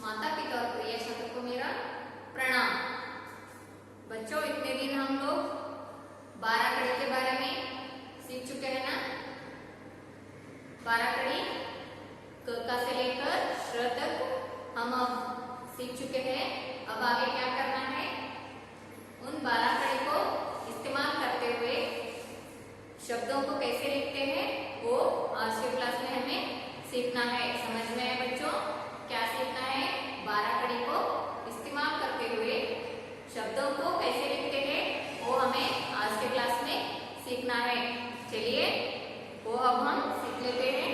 माता पिता और प्रिय छात्रों को मेरा प्रणाम। बच्चों, इतने दिन हम लोग 12 कड़ी के बारे में सीख चुके हैं ना। 12 कड़ी क का से लेकर श तक हम अब सीख चुके हैं। अब आगे क्या करना है, उन 12 कड़ी को इस्तेमाल करते हुए शब्दों को कैसे लिखते हैं वो आज के क्लास में हमें सीखना है। समझ में आए बच्चों, क्या सीखना है? 12 कड़ी को इस्तेमाल करते हुए शब्दों को कैसे लिखते हैं वो हमें आज के क्लास में सीखना है। चलिए वो अब हम सीख लेते हैं।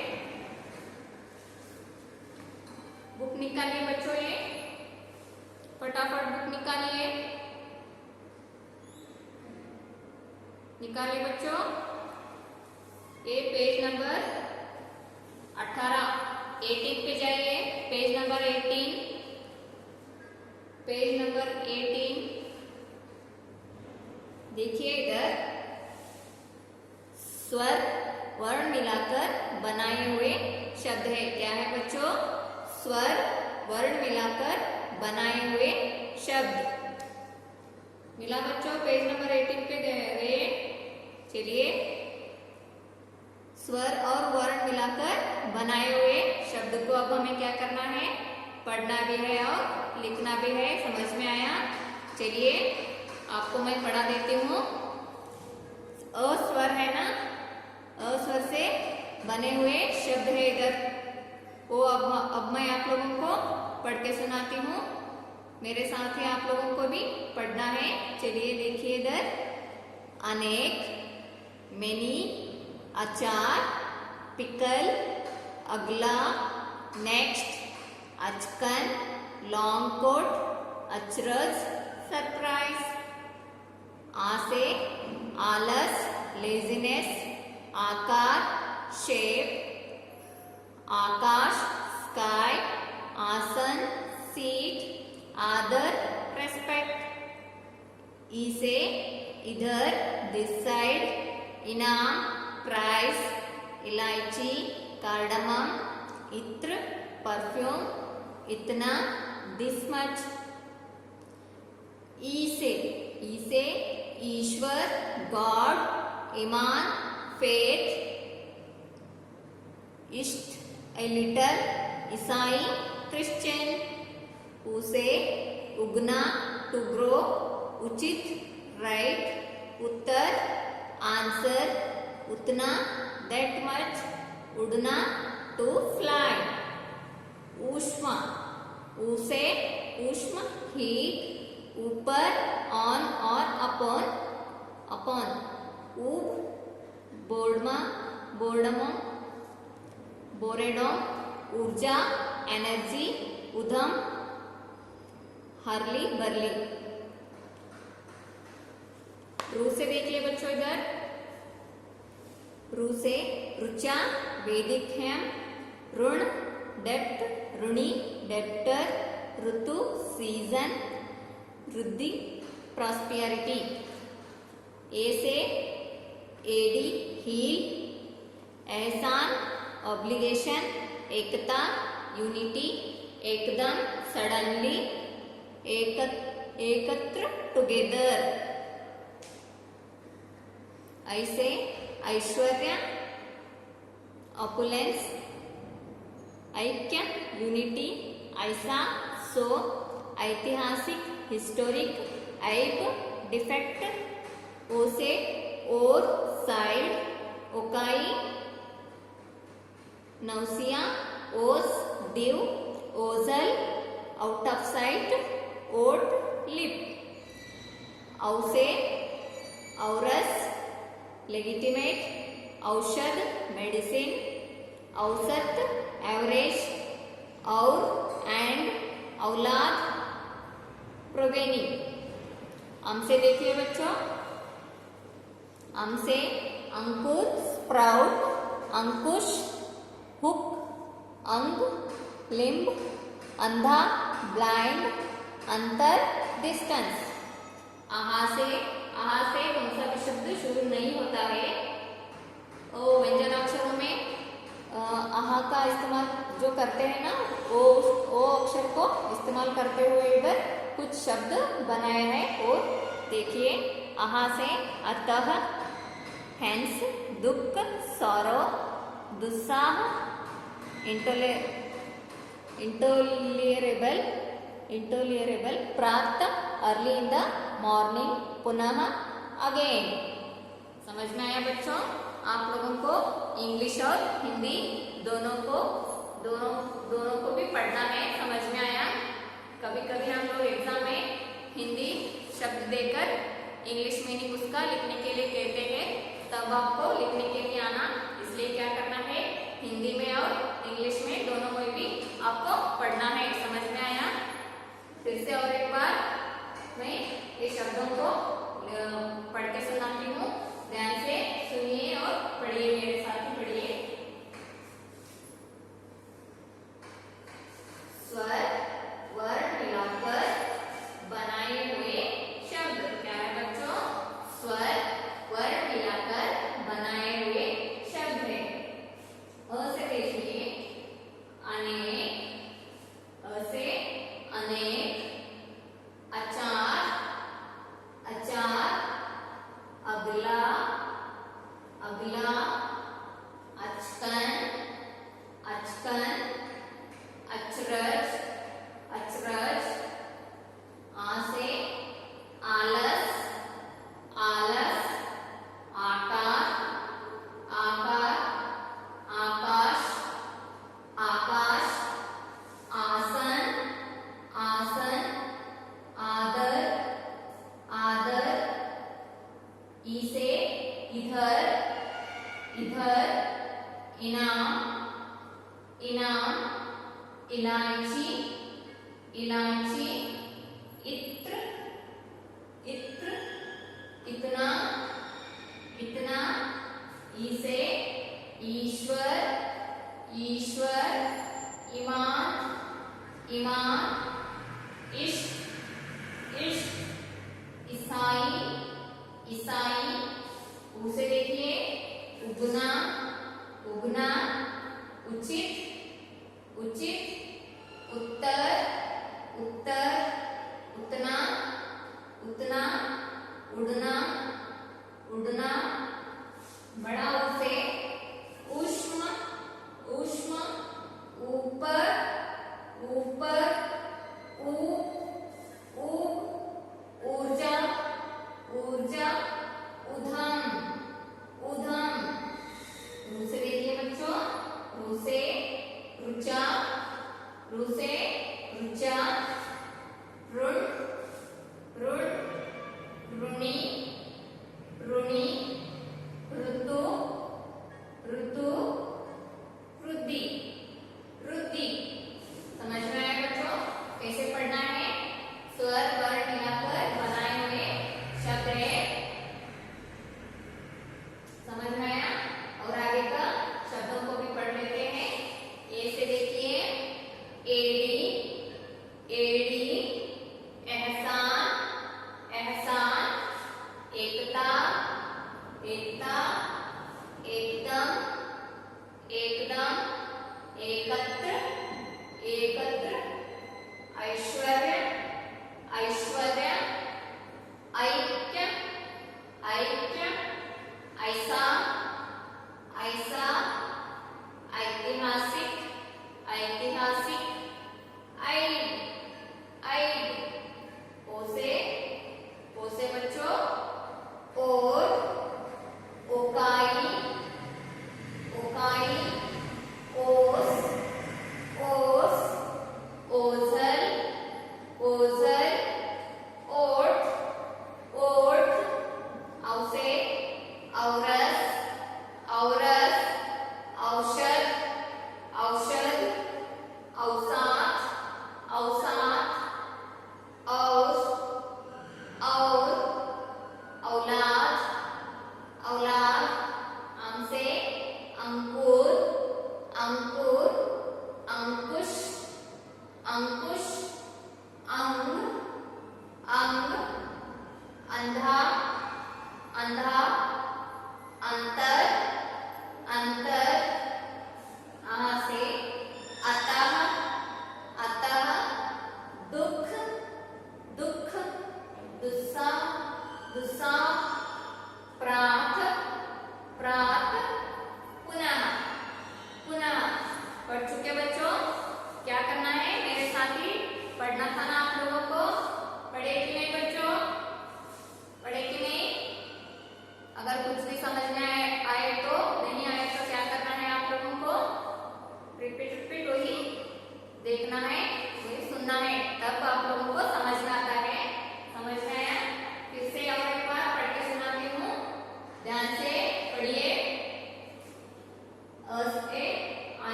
बुक निकालिए बच्चों, ये फटाफट बुक निकालिए। निकालिए बच्चों, ये पेज नंबर 18 पे जाइए। पेज नंबर 18, पेज नंबर 18 देखिए, इधर स्वर वर्ण मिलाकर बनाए हुए शब्द है। क्या है बच्चों? स्वर वर्ण मिलाकर बनाए हुए शब्द मिला बच्चों। पेज नंबर 18 पे गए। चलिए, स्वर और वर्ण मिलाकर बनाए हुए शब्द को अब हमें क्या करना है? पढ़ना भी है और लिखना भी है। समझ में आया? चलिए आपको मैं पढ़ा देती हूँ। अ स्वर है ना, अ स्वर से बने हुए शब्द है इधर, वो अब मैं आप लोगों को पढ़ के सुनाती हूँ। मेरे साथ ही आप लोगों को भी पढ़ना है। चलिए देखिए इधर, अनेक, मेनी, अचार, पिकल, अगला, नेक्स्ट, अचकन, लॉन्ग कोट, अचरज, सरप्राइज। आ से आलस, लेजीनेस, आकार, शेप, आकाश, स्काई, आसन, सीट, आदर, रेस्पेक्ट। ई से इधर, दिस साइड, इनाम, प्राइस, इलायची, कार्डमम, इत्र, परफ्यूम, इतना, दिस मच। ई से ईश्वर, गॉड, ईमान, फेथ, इष्ट, ए लिटल, ईसाई, क्रिश्चियन। उ से उगना, टू ग्रो, उचित, राइट, उत्तर, आंसर, उतना, दैट मच, उड़ना, टू फ्लाई। ऊष्मा, ऊ से ऊष्म, हीट, ऊपर, ऑन और अपॉन, अपॉन। ऊब, बोर्डमा, बोर्डमो, बोरेडोम, ऊर्जा, एनर्जी, उधम, हरली बरली। रू से देखिए बच्चों इधर, रू से रुचा, वैदिक है, ऋण, डेप्ट, ऋणी, डेप्टर, ऋतु, सीजन, वृद्धि, प्रॉस्पेरिटी। ए से एडी, हील, एहसान, ऑब्लिगेशन, एकता, यूनिटी, एकदम, सडनली, एकत्र, टुगेदर। ऐसे ऐश्वर्य, ऑपुलेंस, ऐक्य, यूनिटी, ऐसा, सो, ऐतिहासिक, हिस्टोरिक, ऐब, डिफेक्ट। ओ से और, साइड, ओकाई, नौसिया, ओस, दिव, ओजल, आउट ऑफ साइट, ओट, लिप। औ से औरस, लेगिटिमेट, औषध, मेडिसिन, औसत, एवरेज, और, एंड, औलाद, प्रोगेनी। अम से देखिए बच्चों, अम से अंकुर, स्प्राउट, अंकुश, हुक, अंग, लिम्ब, अंधा, ब्लाइंड, अंतर, डिस्टेंस। आहा से कौन सा भी शब्द शुरू नहीं होता है। ओ व्यंजन अक्षरों में आहा का इस्तेमाल जो करते हैं ना, वो अक्षर को इस्तेमाल करते हुए इधर कुछ शब्द बनाए हैं। और देखिए, आहा से अतः, हैंस, दुख, सौरो, दुस्साह, इंटोलियरेबल, प्रातः, अर्ली इन द मॉर्निंग, पुनः, अगेन। समझ में आया बच्चों? आप लोगों को इंग्लिश और हिंदी दोनों को भी पढ़ना है। समझ में आया? कभी कभी हम लोग एग्जाम में हिंदी शब्द देकर इंग्लिश मीनिंग उसका लिखने के लिए कहते हैं, तब आपको लिखने के लिए आना। इसलिए क्या करना है, हिंदी में और इंग्लिश में दोनों में भी आपको पढ़ना है। समझ में आया? फिर से और एक बार मैं ये शब्दों को पढ़ के सुनाती हूँ। ध्यान से सुनिए और पढ़िए, मेरे साथ ही पढ़िए। स्वर वर्ण मिलाकर बनाए हुए शब्द। क्या है बच्चों? स्वर वर्ण मिलाकर बनाए हुए शब्द है। अ से देखिए, अनेक, अ से अनेक, अचार, अचार, अगला, अगला, अचकन, अचकन, अचरज, अचरज, आ से आलस, आलस, आकार, आकार, आकाश, आकाश, आसन, आसन, आदर, आदर, ई से इधर, इधर, इनाम, इनाम, इलायची, इलायची, इत्र, इत्र, इतना, इतना, ई से ईश्वर, ईश्वर, ईमान, ईमान, इश्क, इश्क, ईसाई, ईसाई, ऊ से देखिए, उगना, उगना, उचित, उचित, उत्तर, उत्तर, उतना, उतना, उड़ना, उड़ना, बड़ा ऊ से ऊष्म, ऊष्म, ऊपर, ऊपर, ऊप, ऊप, ऊर्जा, ऊर्जा, उधम, उधम। रू से देखिए बच्चों, रू से रुचा, रू से रुचा, रुण, रुण, रुणी, रुणी, ऋतु,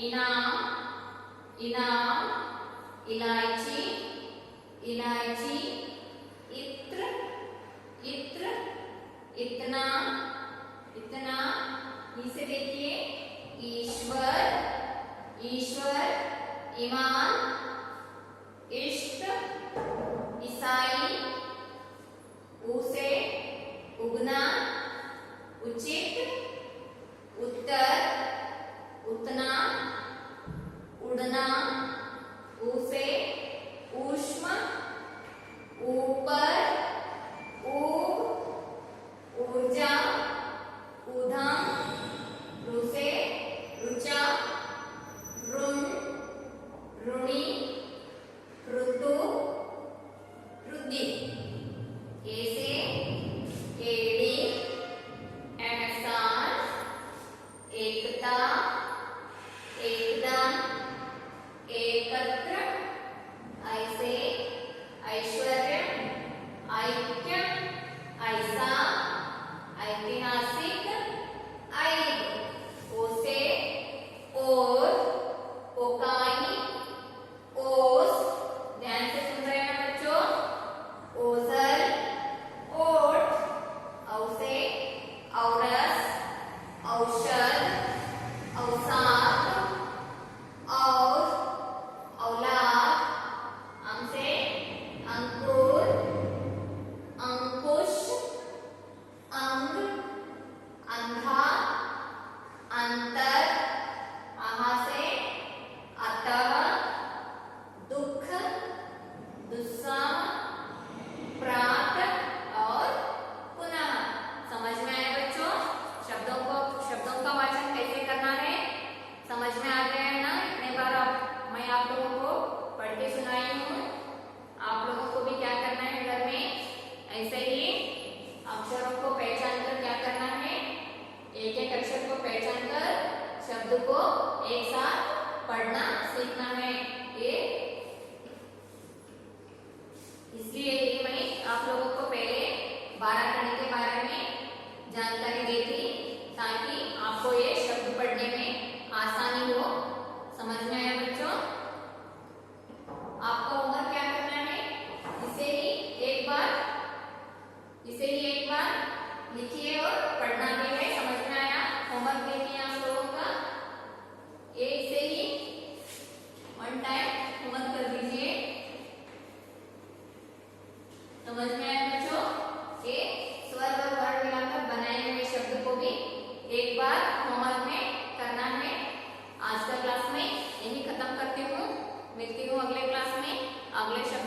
इनाम, इनाम, इलायची, इलायची, इत्र, इत्र, इतना, इतना। इसे देखिए, ईश्वर, ईश्वर, ईमान, इष्ट, ईसाई, उसे, उगना, उचित, उत्तर, उतना, उड़ना, उसे, ऊष्म, ऊपर, ऊब, ऊर्जा, ऊधम, रुसे, रुचा, ऋण, ऋणी, ऋतु, रुद्धि। ऐसे एड़ी, एहसास, एकता, एकदम, एकत्र, ऐसे, ऐश्वर्य, ऐक्य, ऐसा, ऐतिहासिक, ऐब, ओसे, और, ओकाई, ओस, ध्यान से सुन रहे हैं बच्चों, ओसर, ओट, औसे, औरस, औषध, अवसाद, और, औलाद, हमसे, अंकुर, अंकुश, अंग, अंधा, अंतर, आहा से, अतः, दुख, दुस्सह, प्रात, और पुनः। समझ में आया बच्चों? शब्दों का वाचन कैसे करना है समझ में आ गया है ना? इतने बार मैं आप लोगों को पढ़ के सुनाई हूँ। आप लोगों को भी क्या करना है घर में, ऐसे ही अक्षरों को पहचान कर क्या करना है, एक एक अक्षर को पहचान कर शब्द को एक साथ पढ़ना सीखना है। ये इसलिए ही मैं आप लोगों को पहले 12 खंड के बारे में जानकारी दी थी, ताकि आपको ये शब्द पढ़ने में आसानी हो। समझ में आया बच्चों? आपको होमवर्क क्या करना है, इसे ही एक बार लिखिए और पढ़ना भी है। समझ में आया? होमवर्क देखिए आप लोगों का, एक से ही 1 टाइम होमवर्क कर दीजिए। समझ में आया बच्चों? ये स्वर और वर्ण मिलाकर बनाए हुए शब्द को भी एक बार होमवर्क में करना है। आज का क्लास में यही खत्म करती हूँ, मिलती हूँ अगले क्लास में अगले शब्द